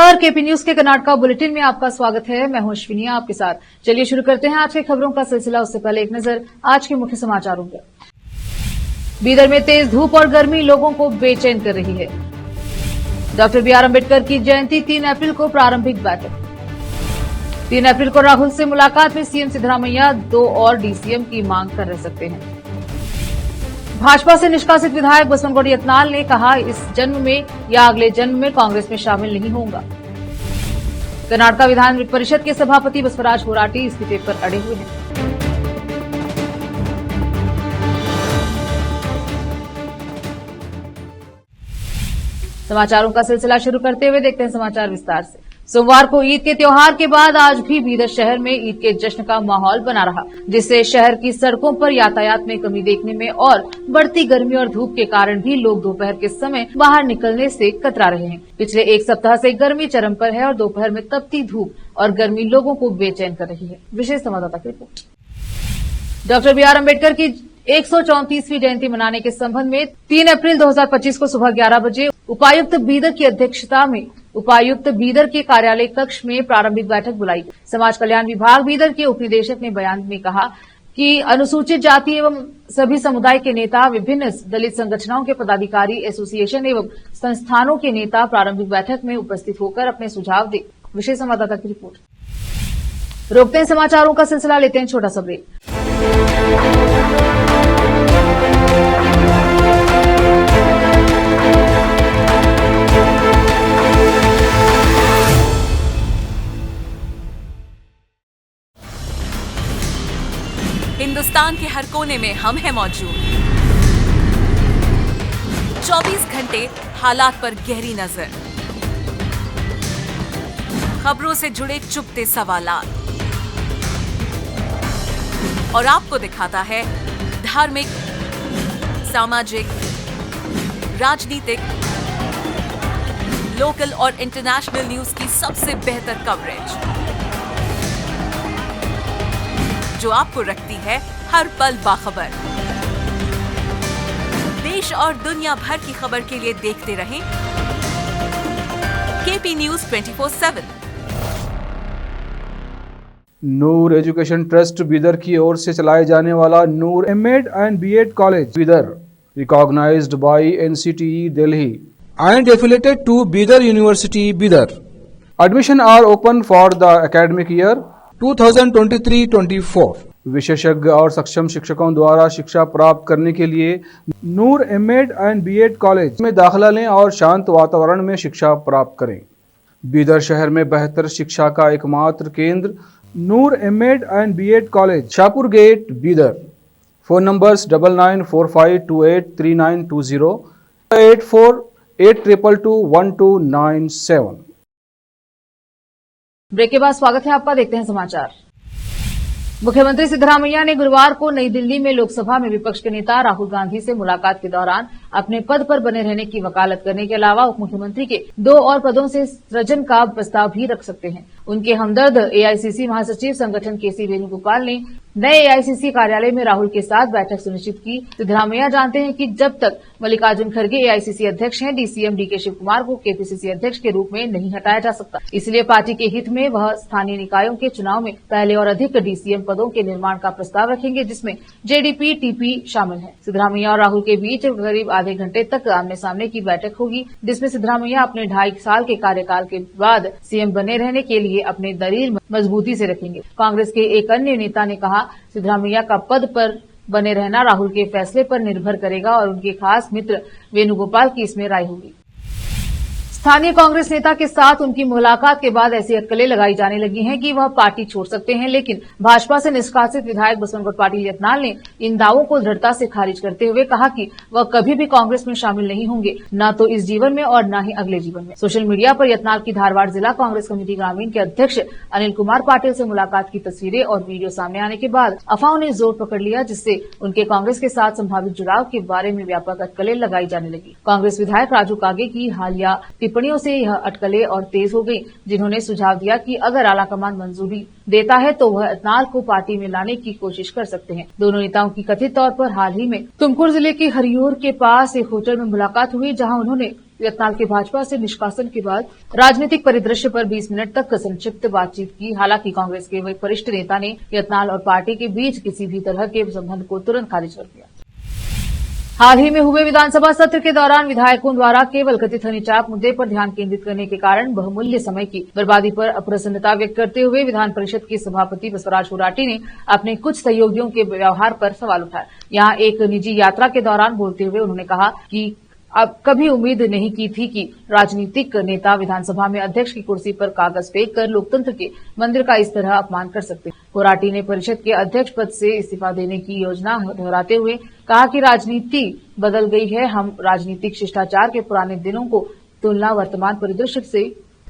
नमस्कार, KP news के Karnataka bulletin में आपका स्वागत है। मैं हूं अश्विनी आपके साथ। चलिए शुरू करते हैं आज की खबरों का सिलसिला। उससे पहले एक नजर आज के मुख्य समाचारों पर। बीदर में तेज धूप और गर्मी लोगों को बेचैन कर रही है। डॉक्टर बी आर अम्बेडकर की जयंती 3 अप्रैल को प्रारंभिक बैठक। 3 अप्रैल को राहुल से मुलाकात में सीएम सिद्धरामैया 2 और डीसीएम की मांग कर सकते हैं। भाजपा से निष्कासित विधायक बसवनगौड़ यत्नाल ने कहा, इस जन्म में या अगले जन्म में कांग्रेस में शामिल नहीं होऊंगा। कर्नाटका विधान परिषद के सभापति बसवराज होराटी इस्तीफे पर अड़े हुए हैं। समाचारों का सिलसिला शुरू करते हुए देखते हैं समाचार विस्तार से। सोमवार को ईद के त्योहार के बाद आज भी बीदर शहर में ईद के जश्न का माहौल बना रहा, जिससे शहर की सड़कों पर यातायात में कमी देखने में और बढ़ती गर्मी और धूप के कारण भी लोग दोपहर के समय बाहर निकलने से कतरा रहे हैं। पिछले एक सप्ताह से गर्मी चरम पर है और दोपहर में तपती धूप और गर्मी लोगों को बेचैन कर रही है। विशेष संवाददाता की रिपोर्ट। डॉक्टर बी आर अम्बेडकर की 134वीं जयंती मनाने के संबंध में 3 अप्रैल 2025 को सुबह 11 बजे उपायुक्त बीदर की अध्यक्षता में उपायुक्त बीदर के कार्यालय कक्ष में प्रारंभिक बैठक बुलाई। समाज कल्याण विभाग बीदर के उपनिदेशक ने बयान में कहा कि अनुसूचित जाति एवं सभी समुदाय के नेता, विभिन्न दलित संगठनों के पदाधिकारी, एसोसिएशन एवं संस्थानों के नेता प्रारंभिक बैठक में उपस्थित होकर अपने सुझाव दे। विशेष संवाददाता की रिपोर्ट। रोकते हैं समाचारों का सिलसिला, लेते हैं छोटा सा ब्रेक। हिंदुस्तान के हर कोने में हम हैं मौजूद। 24 घंटे हालात पर गहरी नजर, खबरों से जुड़े चुपते सवालात और आपको दिखाता है धार्मिक, सामाजिक, राजनीतिक, लोकल और इंटरनेशनल न्यूज की सबसे बेहतर कवरेज, जो आपको रखती है हर पल बाखबर। देश और दुनिया भर की खबर के लिए देखते रहें KP news 24/7। Noor education trust Bidar की ओर से चलाए जाने वाला Noor MEd and BEd college Bidar, recognised by NCTE Delhi and affiliated to Bidar University, Bidar. Admission are open for the academic year 2023-24. विशेषज्ञ और सक्षम शिक्षकों द्वारा शिक्षा प्राप्त करने के लिए नूर एमएड एंड बीएड कॉलेज में दाखिला लें और शांत वातावरण में शिक्षा प्राप्त करें। बीदर शहर में बेहतर शिक्षा का एकमात्र केंद्र Noor MEd and BEd college, Shahpur gate, Bidar. Phone numbers 9945283920, 8482221297। Break के बाद स्वागत है आपका। देखते हैं समाचार। मुख्यमंत्री सिद्धरामैया ने गुरुवार को नई दिल्ली में लोकसभा में विपक्ष के नेता राहुल गांधी से मुलाकात के दौरान अपने पद पर बने रहने की वकालत करने के अलावा उप मुख्यमंत्री के 2 और पदों से सृजन का प्रस्ताव भी रख सकते हैं। उनके हमदर्द एआईसीसी महासचिव संगठन केसी वेणुगोपाल ने नए एआईसीसी कार्यालय में राहुल के साथ बैठक सुनिश्चित की। सिद्धरामैया जानते हैं कि जब तक मल्लिकार्जुन खड़गे एआईसीसी अध्यक्ष हैं, डीसीएम डीके शिव कुमार को केपीसीसी अध्यक्ष के रूप में नहीं हटाया जा सकता। इसलिए पार्टी के हित में वह स्थानीय निकायों के चुनाव में पहले और अधिक डीसीएम पदों के निर्माण का प्रस्ताव रखेंगे, जिसमें जेडीपी, टीपी शामिल है। सिद्धरामैया और राहुल के बीच करीब आधे घंटे तक आमने सामने की बैठक होगी, जिसमें सिद्धरामैया अपने 2.5 साल के कार्यकाल के बाद सीएम बने रहने के लिए अपने दलील मजबूती से रखेंगे। कांग्रेस के एक अन्य नेता ने कहा, सिद्धरामैया का पद पर बने रहना राहुल के फैसले पर निर्भर करेगा और उनके खास मित्र वेणुगोपाल की इसमें राय होगी। स्थानीय कांग्रेस नेता के साथ उनकी मुलाकात के बाद ऐसी अटकलें लगाई जाने लगी हैं कि वह पार्टी छोड़ सकते हैं, लेकिन भाजपा से निष्कासित विधायक बसवनगौड़ पाटिल यत्नाल ने इन दावों को दृढ़ता से खारिज करते हुए कहा कि वह कभी भी कांग्रेस में शामिल नहीं होंगे, न तो इस जीवन में और न ही अगले जीवन में। सोशल मीडिया पर यत्नाल की धारवाड़ जिला कांग्रेस कमेटी ग्रामीण के अध्यक्ष अनिल कुमार पाटिल से मुलाकात की तस्वीरें और वीडियो सामने आने के बाद अफवाहों ने जोर पकड़ लिया, जिससे उनके कांग्रेस के साथ संभावित जुड़ाव के बारे में व्यापक अटकलें लगाई जाने लगी। कांग्रेस विधायक राजू कागे की हालिया टिप्पणियों से यह अटकलें और तेज हो गई, जिन्होंने सुझाव दिया कि अगर आलाकमान मंजूरी देता है तो वह एथनॉल को पार्टी में लाने की कोशिश कर सकते हैं। दोनों नेताओं की कथित तौर पर हाल ही में तुमकुर जिले के हरियोर के पास एक होटल में मुलाकात हुई, जहां उन्होंने एथनॉल के भाजपा से निष्कासन के बाद राजनीतिक परिदृश्य पर 20 मिनट तक संक्षिप्त बातचीत की। हालांकि कांग्रेस के एक वरिष्ठ नेता ने एथनॉल और पार्टी के बीच किसी भी तरह के संबंध को तुरंत खारिज कर दिया। हाल ही में हुए विधानसभा सत्र के दौरान विधायकों द्वारा केवल कथित हनी ट्रैप मुद्दे पर ध्यान केंद्रित करने के कारण बहुमूल्य समय की बर्बादी पर अप्रसन्नता व्यक्त करते हुए विधान परिषद के सभापति बसवराज होराटी ने अपने कुछ सहयोगियों के व्यवहार पर सवाल उठाया। यहां एक निजी यात्रा के दौरान बोलते हुए उन्होंने कहा कि अब कभी उम्मीद नहीं की थी कि राजनीतिक नेता विधानसभा में अध्यक्ष की कुर्सी पर कागज फेंक कर लोकतंत्र के मंदिर का इस तरह अपमान कर सकते हैं। होराटी ने परिषद के अध्यक्ष पद से इस्तीफा देने की योजना दोहराते हुए कहा कि राजनीति बदल गई है, हम राजनीतिक शिष्टाचार के पुराने दिनों को तुलना वर्तमान परिदृश्य से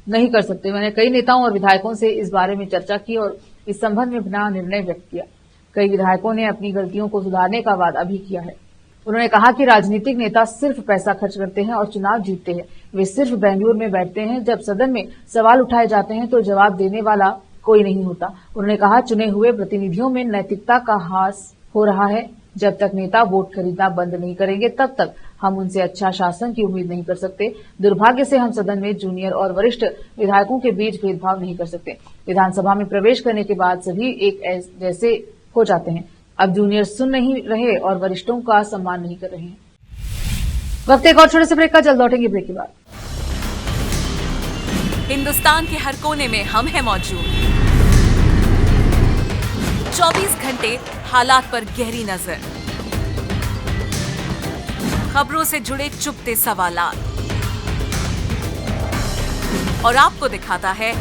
नहीं कर सकते। मैंने कई नेताओं और विधायकों से इस बारे में चर्चा की और इस संबंध में अपना निर्णय व्यक्त किया। कई विधायकों ने अपनी गलतियों को सुधारने का वादा भी किया है। उन्होंने कहा कि राजनीतिक नेता सिर्फ पैसा खर्च करते हैं और चुनाव जीतते हैं। वे सिर्फ बेंगलुरु में बैठते हैं, जब सदन में सवाल उठाए जाते हैं तो जवाब देने वाला कोई नहीं होता। उन्होंने कहा चुने हुए प्रतिनिधियों में नैतिकता का ह्रास हो रहा है। जब तक नेता वोट खरीदना बंद नहीं करेंगे तब तक हम उनसे अच्छा शासन की उम्मीद नहीं कर सकते। दुर्भाग्य से हम सदन में जूनियर और वरिष्ठ विधायकों के बीच भेदभाव नहीं कर सकते। विधानसभा में प्रवेश करने के बाद सभी एक जैसे हो जाते हैं। अब जूनियर सुन नहीं रहे और वरिष्ठों का सम्मान नहीं कर रहे हैं। वक्त एक और छोटे से ब्रेक का, जल्द लौटेंगे ब्रेक के बाद। हिंदुस्तान के हर कोने में हम हैं मौजूद। 24 घंटे हालात पर गहरी नजर, खबरों से जुड़े चुपते सवालात और आपको दिखाता है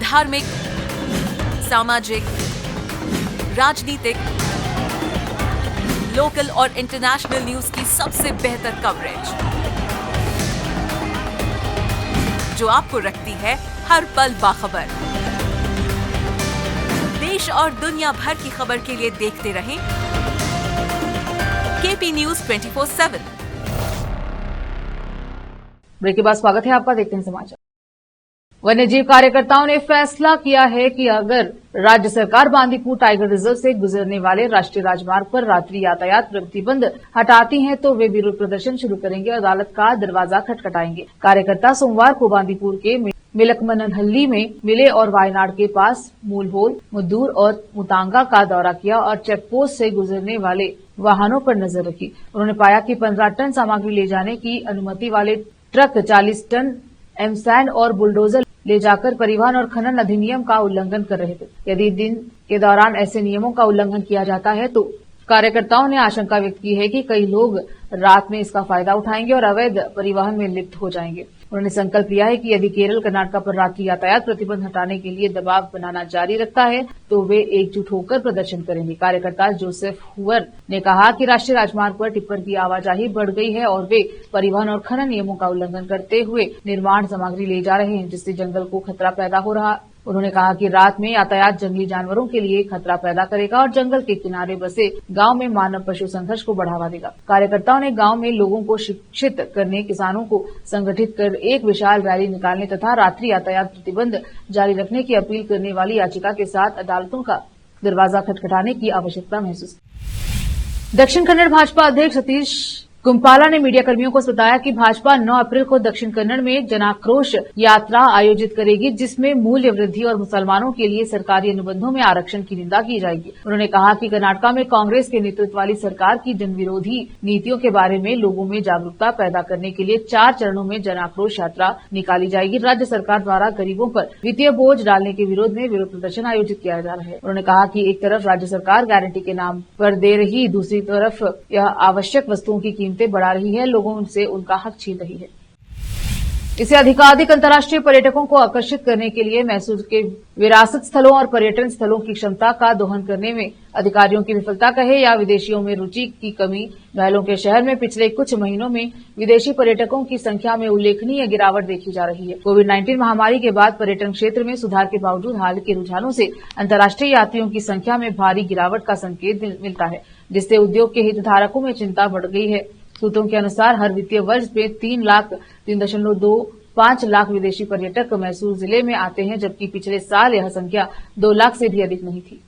धार्मिक, सामाजिक, राजनीतिक, लोकल और इंटरनेशनल न्यूज की सबसे बेहतर कवरेज, जो आपको रखती है हर पल बाखबर। देश और दुनिया भर की खबर के लिए देखते रहें केपी न्यूज 24/7। ब्रेक के बाद स्वागत है आपका, देखते हैं समाचार। वन्यजीव कार्यकर्ताओं ने फैसला किया है कि अगर राज्य सरकार बांदीपुर टाइगर रिजर्व से गुजरने वाले राष्ट्रीय राजमार्ग पर रात्रि यातायात प्रतिबंध हटाती है तो वे विरोध प्रदर्शन शुरू करेंगे और अदालत का दरवाजा खटखटाएंगे। कार्यकर्ता सोमवार को बांदीपुर के मिलकमनहल्ली में मिले और वायनाड के पास मूलहोल, मुद्दूर और मुतांगा का दौरा किया और चेकपोस्ट से गुजरने वाले वाहनों पर नजर रखी। उन्होंने पाया कि 15 टन सामग्री ले जाने की अनुमति वाले ट्रक 40 टन एमसैंड और बुलडोजर ले जाकर परिवहन और खनन अधिनियम का उल्लंघन कर रहे थे। यदि दिन के दौरान ऐसे नियमों का उल्लंघन किया जाता है तो कार्यकर्ताओं ने आशंका व्यक्त की है कि कई लोग रात में इसका फायदा उठाएंगे और अवैध परिवहन में लिप्त हो जाएंगे। उन्होंने संकल्प लिया है कि यदि केरल कर्नाटक पर रात्रि यातायात प्रतिबंध हटाने के लिए दबाव बनाना जारी रखता है तो वे एकजुट होकर प्रदर्शन करेंगे। कार्यकर्ता जोसेफ हुअर ने कहा कि राष्ट्रीय राजमार्ग पर टिप्पर की आवाजाही बढ़ गई है और वे परिवहन और खनन नियमों का उल्लंघन करते हुए निर्माण सामग्री ले जा रहे हैं, जिससे जंगल को खतरा पैदा हो रहा। उन्होंने कहा कि रात में यातायात जंगली जानवरों के लिए खतरा पैदा करेगा और जंगल के किनारे बसे गांव में मानव पशु संघर्ष को बढ़ावा देगा। कार्यकर्ताओं ने गांव में लोगों को शिक्षित करने, किसानों को संगठित कर एक विशाल रैली निकालने तथा रात्रि यातायात प्रतिबंध जारी रखने की अपील करने वाली याचिका के साथ अदालतों का दरवाजा खटखटाने की आवश्यकता महसूस। दक्षिण कन्नड़ भाजपा अध्यक्ष सतीश कुंपाला ने मीडिया कर्मियों को बताया कि भाजपा 9 अप्रैल को दक्षिण कन्नड़ में जनाक्रोश यात्रा आयोजित करेगी, जिसमें मूल्य वृद्धि और मुसलमानों के लिए सरकारी अनुबंधों में आरक्षण की निंदा की जाएगी। उन्होंने कहा कि कर्नाटक में कांग्रेस के नेतृत्व वाली सरकार की जनविरोधी नीतियों के बारे में लोगों में जागरूकता पैदा करने के लिए 4 चरणों में जनाक्रोश यात्रा निकाली जाएगी। राज्य सरकार द्वारा गरीबों पर वित्तीय बोझ डालने के विरोध में विरोध प्रदर्शन आयोजित किया जा रहा है। उन्होंने कहा कि एक तरफ राज्य सरकार गारंटी के नाम पर दे रही, दूसरी तरफ यह आवश्यक वस्तुओं की कीमतें बढ़ा रही है, लोगों से उनका हक छीन रही है। इसे अधिकाधिक अंतर्राष्ट्रीय पर्यटकों को आकर्षित करने के लिए मैसूर के विरासत स्थलों और पर्यटन स्थलों की क्षमता का दोहन करने में अधिकारियों की विफलता कहे या विदेशियों में रुचि की कमी, घायलों के शहर में पिछले कुछ महीनों में विदेशी पर्यटकों की संख्या में उल्लेखनीय गिरावट देखी जा रही है। कोविड-19 महामारी के बाद पर्यटन क्षेत्र में सुधार के बावजूद हाल के रुझानों से अंतर्राष्ट्रीय यात्रियों की संख्या में भारी गिरावट का संकेत मिलता है, जिससे उद्योग के हितधारकों में चिंता बढ़ गई है। सूत्रों के अनुसार हर वित्तीय वर्ष में 3,03.2 5 लाख विदेशी पर्यटक मैसूर जिले में आते हैं, जबकि पिछले साल यह संख्या 2 लाख से भी अधिक नहीं थी।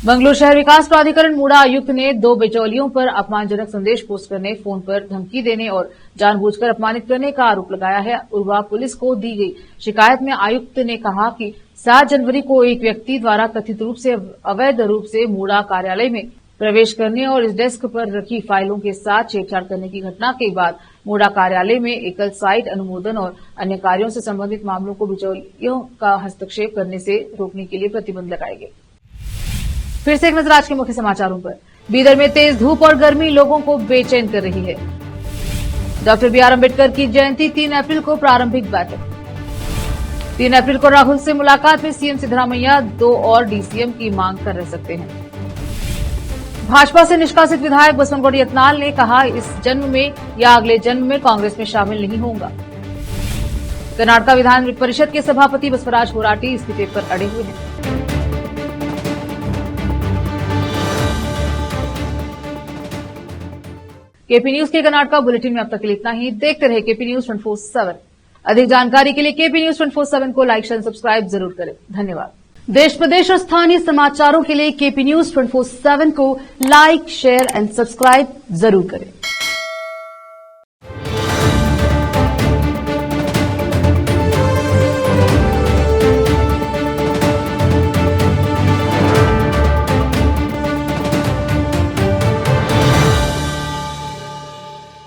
मंगलुरु शहर विकास प्राधिकरण मूडा आयुक्त ने 2 बिचौलियों पर अपमानजनक संदेश पोस्ट करने, फोन पर धमकी देने और जानबूझकर अपमानित करने का आरोप लगाया है। उर्वा पुलिस को दी गई शिकायत में आयुक्त ने कहा कि 7 जनवरी को एक व्यक्ति द्वारा कथित रूप से अवैध रूप से मूडा कार्यालय में प्रवेश करने और इस डेस्क पर रखी फाइलों के साथ छेड़छाड़ करने की घटना के बाद मूडा कार्यालय में एकल साइट अनुमोदन और अन्य कार्यों से संबंधित मामलों को बिचौलियों का हस्तक्षेप करने से रोकने के लिए प्रतिबंध लगाए गए। फिर से एक नजर आज के मुख्य समाचारों पर। बीदर में तेज धूप और गर्मी लोगों को बेचैन कर रही है। डॉक्टर बी आर अम्बेडकर की जयंती 3 अप्रैल को प्रारंभिक बैठक। 3 अप्रैल को राहुल से मुलाकात में सीएम सिद्धरामैया 2 और डीसीएम की मांग कर रह सकते हैं। भाजपा से निष्कासित विधायक बसवनगौड़ यत्नाल ने कहा, इस जन्म में या अगले जन्म में कांग्रेस में शामिल नहीं होगा। कर्नाटक विधान परिषद के सभापति बसवराज होराटी इस्तीफे पर अड़े हुए हैं। केपी न्यूज के कर्नाटक बुलेटिन में अब तक के लिए इतना ही। देखते रहे केपी न्यूज 24/7। अधिक जानकारी के लिए केपी न्यूज 24/7 को लाइक शेयर सब्सक्राइब जरूर करें। धन्यवाद। देश प्रदेश और स्थानीय समाचारों के लिए केपी न्यूज 24/7 को लाइक शेयर एंड सब्सक्राइब जरूर करें।